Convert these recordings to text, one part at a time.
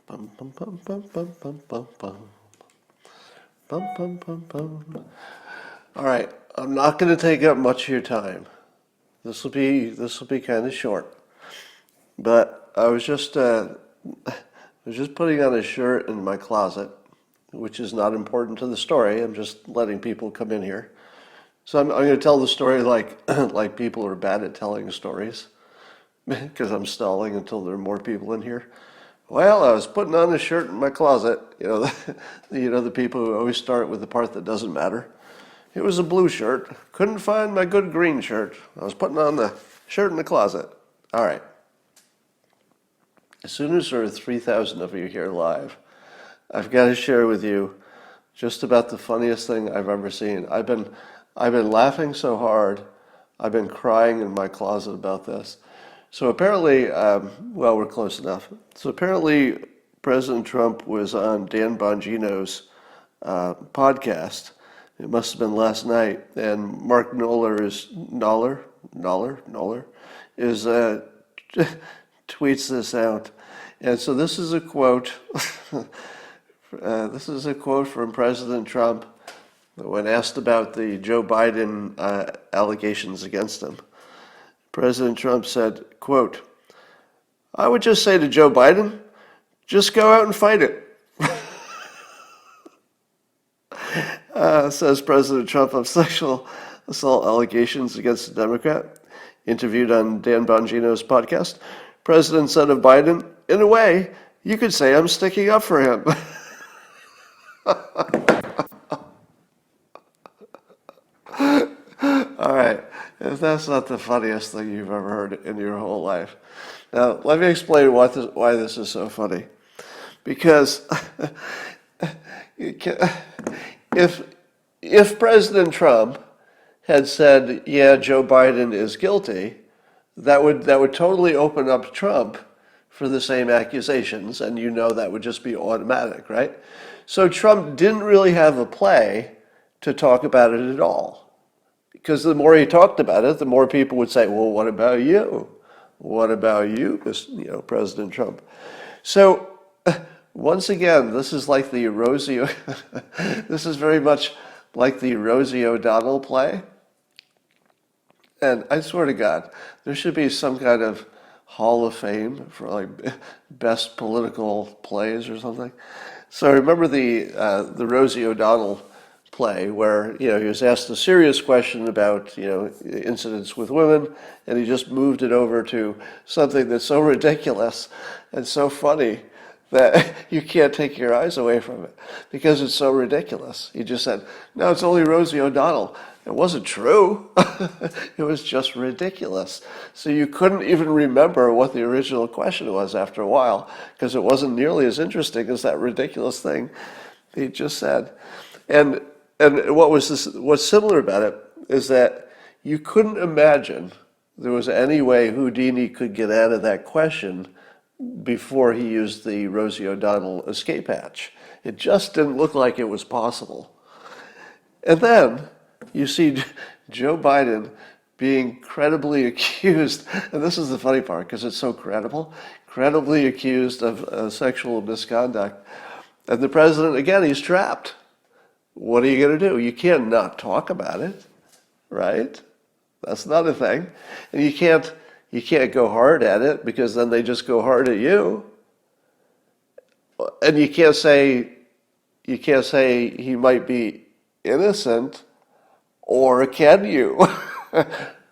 Bum, bum, bum, bum, bum, bum, bum, bum. Bum, bum, bum, bum. All right, I'm not going to take up much of your time. This will be kind of short. But I was just putting on a shirt in my closet, which is not important to the story. I'm just letting people come in here. So I'm going to tell the story like like people are bad at telling stories because I'm stalling until there are more people in here. Well, I was putting on a shirt in my closet. The people who always start with the part that doesn't matter. It was a blue shirt. Couldn't find my good green shirt. I was putting on the shirt in the closet. All right. As soon as there are 3,000 of you here live, I've got to share with you just about the funniest thing I've ever seen. I've been laughing so hard. I've been crying in my closet about this. So apparently, well, we're close enough. So apparently, President Trump was on Dan Bongino's podcast. It must have been last night, and Mark Knoller is tweets this out, and so this is a quote. This is a quote from President Trump when asked about the Joe Biden allegations against him. President Trump said, quote, "I would just say to Joe Biden, just go out and fight it." Says President Trump of sexual assault allegations against a Democrat. Interviewed on Dan Bongino's podcast, President said of Biden, "In a way, you could say I'm sticking up for him." All right, if that's not the funniest thing you've ever heard in your whole life. Now, let me explain why this is so funny. Because if President Trump had said, "Yeah, Joe Biden is guilty," that would totally open up Trump for the same accusations, and that would just be automatic, right? So Trump didn't really have a play to talk about it at all. Because the more he talked about it, the more people would say, "Well, what about you? What about you, President Trump?" So once again, this is like the Rosie. This is very much like the Rosie O'Donnell play. And I swear to God, there should be some kind of Hall of Fame for like best political plays or something. So I remember the Rosie O'Donnell play where he was asked a serious question about incidents with women, and he just moved it over to something that's so ridiculous and so funny that you can't take your eyes away from it because it's so ridiculous. He just said, "No, it's only Rosie O'Donnell." It wasn't true. It was just ridiculous. So you couldn't even remember what the original question was after a while because it wasn't nearly as interesting as that ridiculous thing he just said. And what's similar about it is that you couldn't imagine there was any way Houdini could get out of that question before he used the Rosie O'Donnell escape hatch. It just didn't look like it was possible. And then you see Joe Biden being credibly accused, and this is the funny part because it's so credibly accused of sexual misconduct. And the president, again, he's trapped. What are you going to do? You can't not talk about it, right? That's not a thing. And you can't go hard at it because then they just go hard at you. And you can't say he might be innocent, or can you?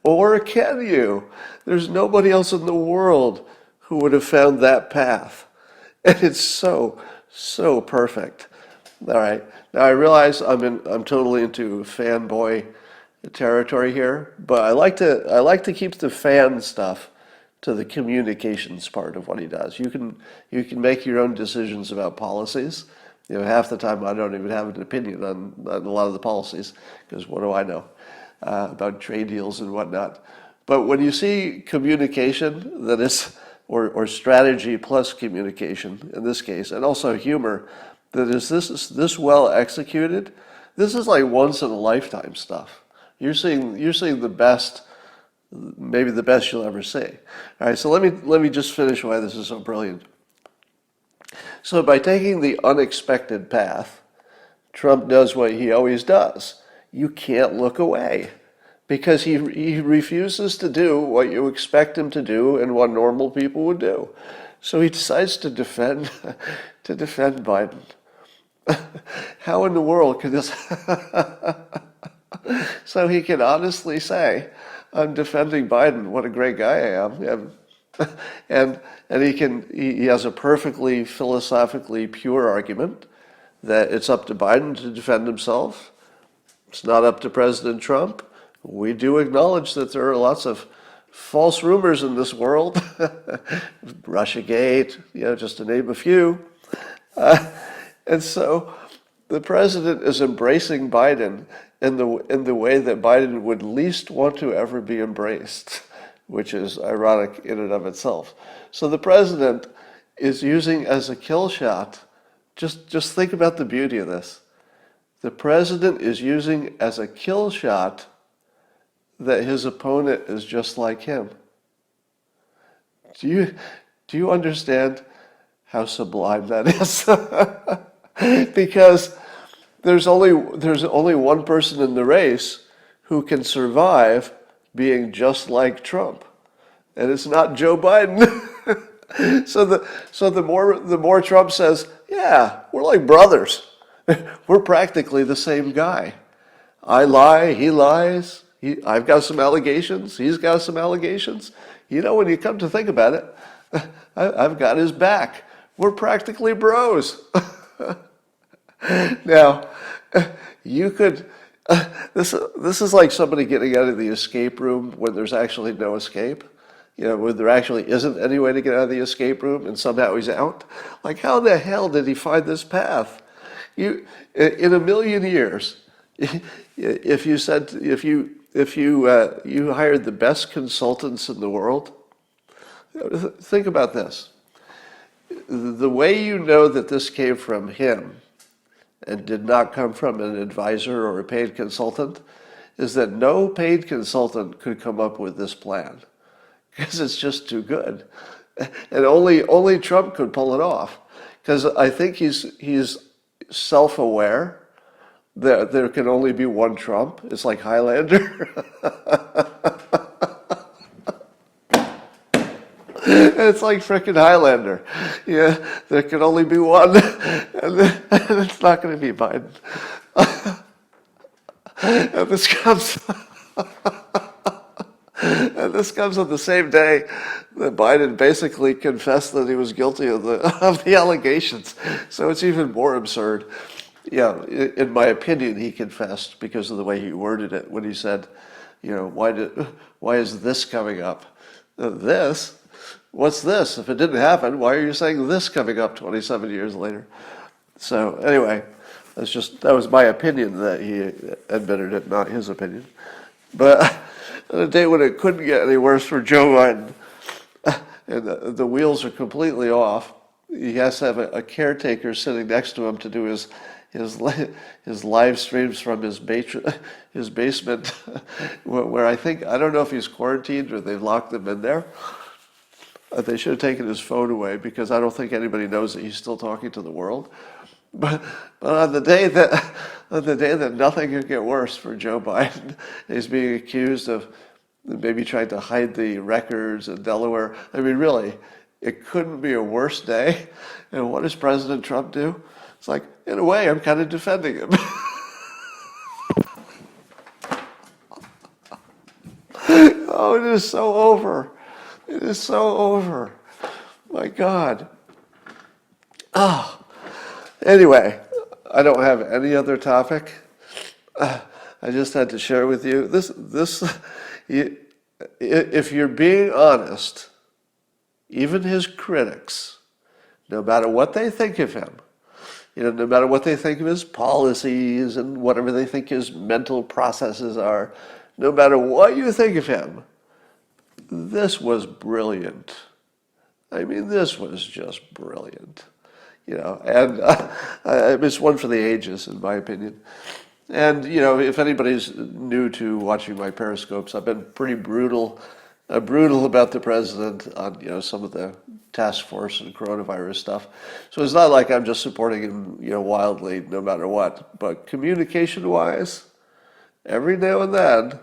Or can you? There's nobody else in the world who would have found that path. And it's so perfect. All right. Now I realize I'm totally into fanboy territory here, but I like to keep the fan stuff to the communications part of what he does. You can make your own decisions about policies. Half the time I don't even have an opinion on a lot of the policies because what do I know about trade deals and whatnot. But when you see communication that is, or strategy plus communication in this case, and also humor, that is this well executed, this is like once in a lifetime stuff. You're seeing the best, maybe the best you'll ever see. All right, so let me just finish why this is so brilliant. So by taking the unexpected path, Trump does what he always does. You can't look away because he refuses to do what you expect him to do and what normal people would do. So he decides to defend Biden. How in the world could this? So he can honestly say, "I'm defending Biden. What a great guy I am." And he has a perfectly philosophically pure argument that it's up to Biden to defend himself. It's not up to President Trump. We do acknowledge that there are lots of false rumors in this world, Russiagate, just to name a few. And so the president is embracing Biden in the way that Biden would least want to ever be embraced, which is ironic in and of itself. So the president is using as a kill shot, just think about the beauty of this. The president is using as a kill shot that his opponent is just like him. Do you understand how sublime that is? Because there's only one person in the race who can survive being just like Trump, and it's not Joe Biden. So the more Trump says, "Yeah, we're like brothers. We're practically the same guy. I lie, he lies. I've got some allegations. He's got some allegations. When you come to think about it, I've got his back. We're practically bros." Now, you could. This is like somebody getting out of the escape room when there's actually no escape. When there actually isn't any way to get out of the escape room, and somehow he's out. Like, how the hell did he find this path? In a million years, if you hired the best consultants in the world, think about this. The way you know that this came from him and did not come from an advisor or a paid consultant is that no paid consultant could come up with this plan because it's just too good. And only Trump could pull it off, because I think he's self-aware that there can only be one Trump. It's like Highlander. It's like frickin' Highlander. Yeah, there can only be one, and it's not going to be Biden. And this comes on the same day that Biden basically confessed that he was guilty of the allegations. So it's even more absurd. Yeah, in my opinion, he confessed because of the way he worded it when he said, why is this coming up? This? What's this? If it didn't happen, why are you saying this coming up 27 years later? So anyway, that was my opinion that he admitted it, not his opinion. But on a day when it couldn't get any worse for Joe Biden, and the wheels are completely off, he has to have a caretaker sitting next to him to do his live streams from his basement, where I don't know if he's quarantined or they've locked him in there. They should have taken his phone away, because I don't think anybody knows that he's still talking to the world. But on the day that nothing could get worse for Joe Biden, he's being accused of maybe trying to hide the records in Delaware. I mean, really, it couldn't be a worse day. And what does President Trump do? It's like, in a way, I'm kind of defending him. Oh, it is so over. It is so over. My God. Anyway, I don't have any other topic. I just had to share with you if you're being honest, even his critics, no matter what they think of him, no matter what they think of his policies and whatever they think his mental processes are, no matter what you think of him, this was brilliant. I mean, this was just brilliant. And it's one for the ages, in my opinion. And, if anybody's new to watching my Periscopes, I've been pretty brutal brutal about the president on some of the task force and coronavirus stuff. So it's not like I'm just supporting him wildly no matter what. But communication wise, every now and then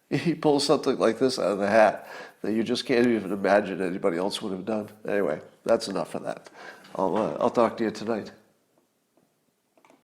he pulls something like this out of the hat that you just can't even imagine anybody else would have done. Anyway, that's enough of that. I'll talk to you tonight.